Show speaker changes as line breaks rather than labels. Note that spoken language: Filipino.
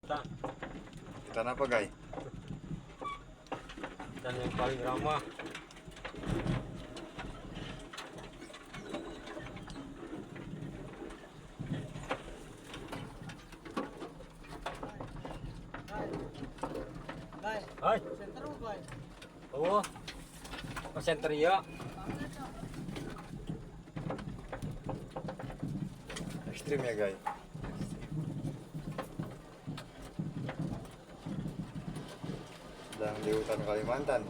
Kita na pa, guy.
Kita na yung paling drama. Ay!
Center mo ba?
Oo. Pasentriya.
Extreme ya, guy. Sedang di hutan Kalimantan.